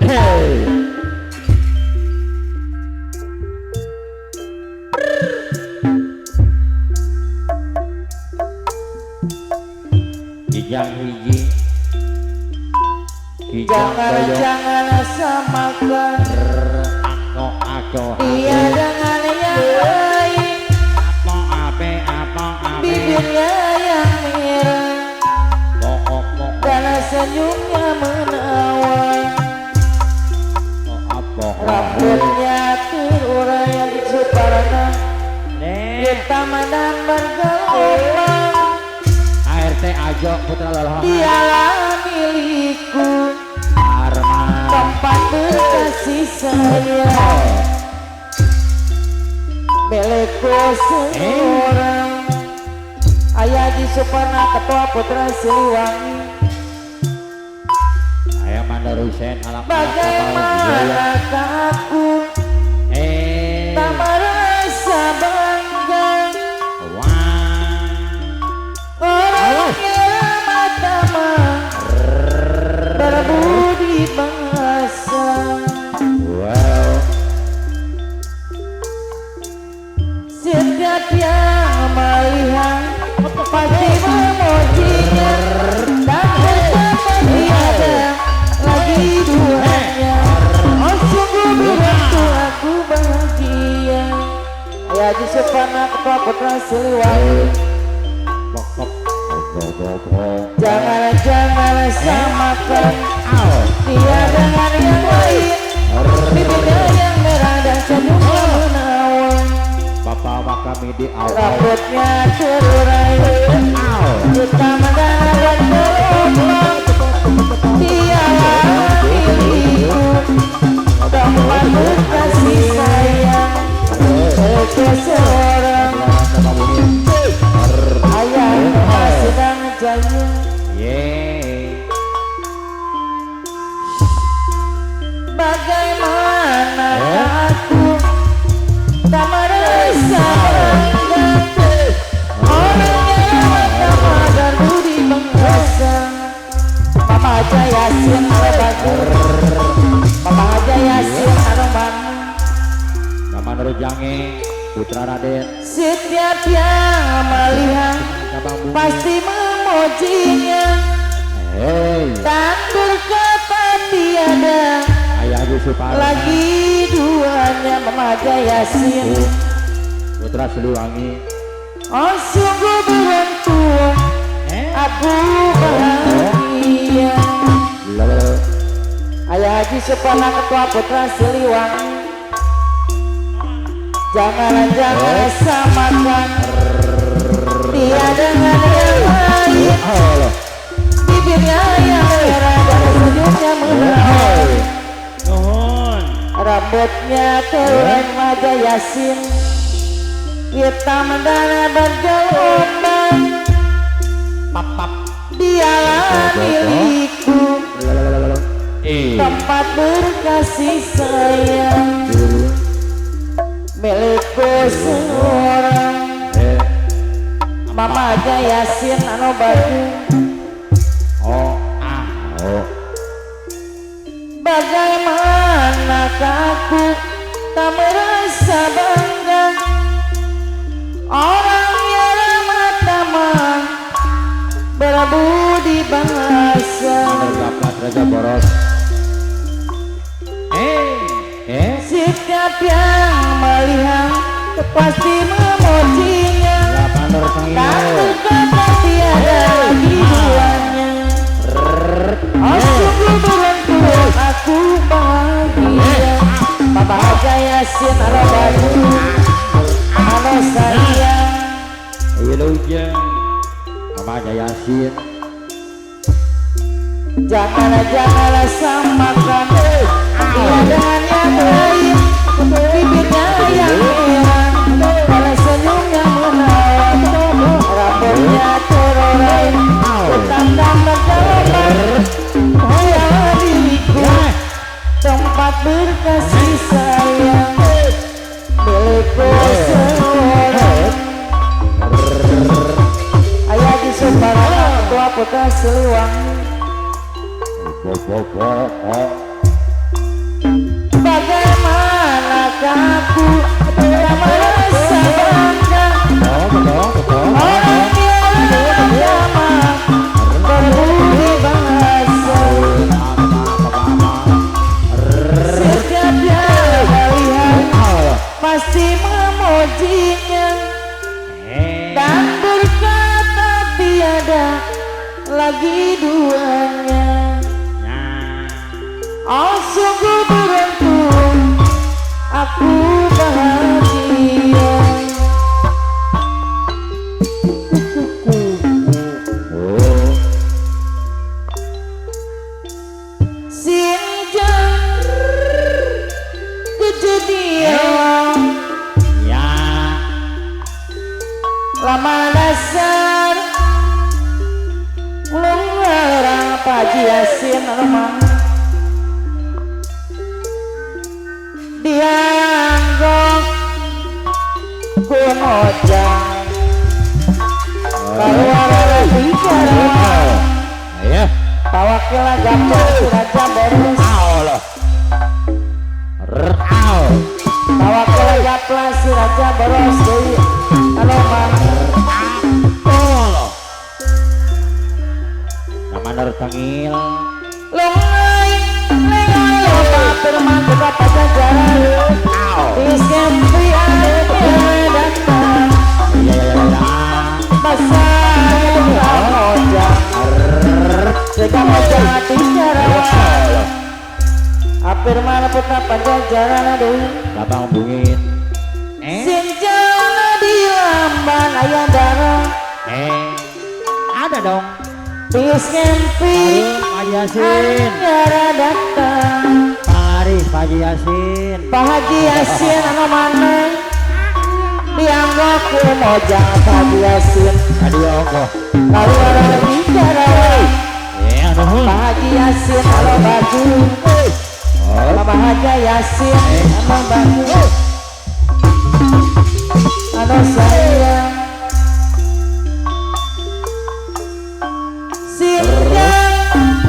Hey. Kijang hiji Jangan samakan Ako dia dengan yang lain. Apa Bibirnya yang merah dan senyumnya menawan. Rambutnya terurai di Suparana, hitam dan bergelombang. ART Ajo Putra Lalahan. Dialah milikku, tempat berkasih sayang, milikku seorang. Ayah di Suparna Ketua Putra Siliwangi. Ayah Mandar Hussein anak Bagaimana aku tak merasa bangga, orang yang pertama berbudi bahasa. Setiap yang melihat pasti memujinya, dan betapa tiada lagi duanya. Oh sungguh begitu aku bahagia. Ayah di Suparna Ketua Putra Siliwangi. Jangan samakan dia dengan yang lain. Bibirnya yang merah dan senyumnya menawan. Bapak kami di awal. Rambutnya terurai, hitam dan bergelombang. Dialah milikku, tempat berkasih sayang, milikku seorang. Ayah sedang jaya. Bagaimana aku tak merasa bangga, orang yang pertama berbudi bahasa. Mama aja Yasin ada bagus, Mama aja Yasin ada Bandung. Nama Nurjange Putra Raden. Setiap yang melihat pasti memujinya, dan berkata tiada Ayah Yusuf lagi duanya. Mama aja Yasin Putra Siliwangi. oh sungguh beruntung aku bahagia. Ayah Haji Suparna Ketua Putra Siliwangi. Jangan samakan dia dengan yang lain. Bibirnya yang merah dan senyumnya menawan. Rambutnya terurai Raja Yasin, hitam dan bergelombang. Dialah milikku, tempat berkasih sayang, milikku seorang. Mama aja Yasin anu Bandung. Bagaimana aku tak merasa bangga, orang yang ramah tamah berbudi bahasa. Raja Boros. Setiap yang melihat pasti memujinya, dan berkata tiada lagi duanya. Oh sungguh beruntung aku bahagia. Papa aja Yasin ada Bandung, ada sayang. Mama aja Yasin. Jangan samakan dia dengan yang lain. Bibirnya yang merah dan senyumnya menawan. Rambutnya terurai, hitam dan bergelombang. Dialah milikku, tempat berkasih sayang, milikku seorang. Ayah di Suparna Ketua Putra Siliwangi. Oh sungguh beruntung aku bahagia. Oh, Sinjang kejadian ya. lama dasar lungarang Paji Yasin lemah dianggok kunojang kalau ada bicara Ya. tawakil agama raja boros Allah. Rau. tawakil agama si raja boros deui anu mah Allah. Nama ner tengil. lengai lengai loba firman buka pajajaran iskempi ada datang basah kunojang jika moja bicara Firman putra pajajaran aduh Abang bungin. Sinjana di lamban ayam darah Ada dong. Bis ngempi Haji Yasin. Anyara datang Paris Haji Yasin. Pak Haji Yasin anu mana dianggap kumojang Pak Haji Yasin Aduh ongko. lalu ada bicara Aduh. Pak Haji Yasin anu baju Pak Haji Yasin anu baju anu sayang Sinjang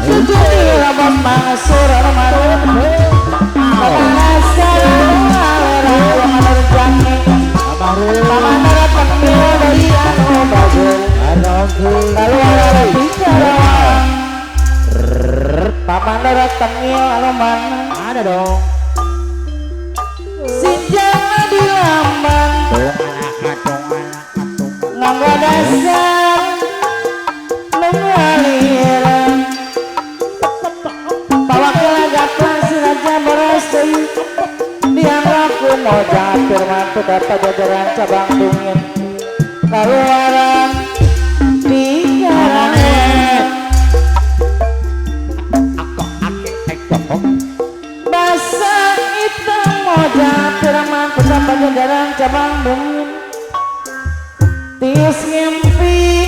sujudi rabam mangsur anu marun Pangasal yang menerjangi Pamanara penil dari anu bagus Lalu ada bicara Pamanara tengil anu mana Ada dong. Sinjang di lamban nganggo dasar mengalir Pawakil agaplan si raja boros deui dianggap kumojang firman putra pajajaran cabang bungin kaluaran bicara basa hitam mojang firman putra pajajaran cabang bungin tius ngimpi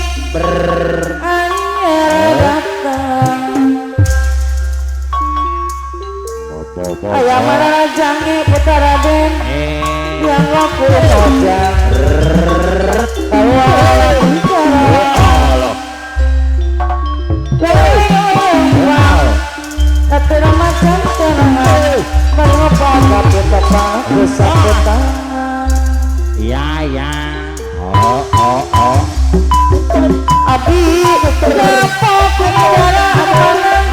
anyar datang ayam mana jangi putra raden yang aku mojang kaluaran bicara wow katera macam tenangan mengapa kabeh tepat bersatu tangan Ya. Oh. abi kenapa kumara amanah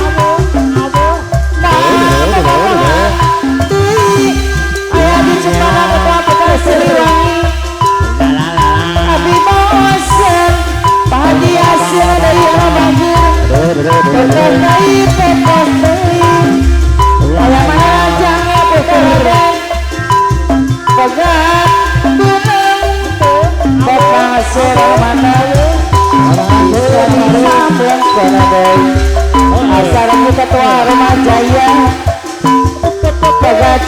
ayah di Jepang ketua Siliwangi abi bosen Pak Haji Yasin dari Alabagir berkendai pekos deui ayah mana rajangnya putra pegat gunung bapak seramana sambung kenadai asal ketua rumah jaya pegat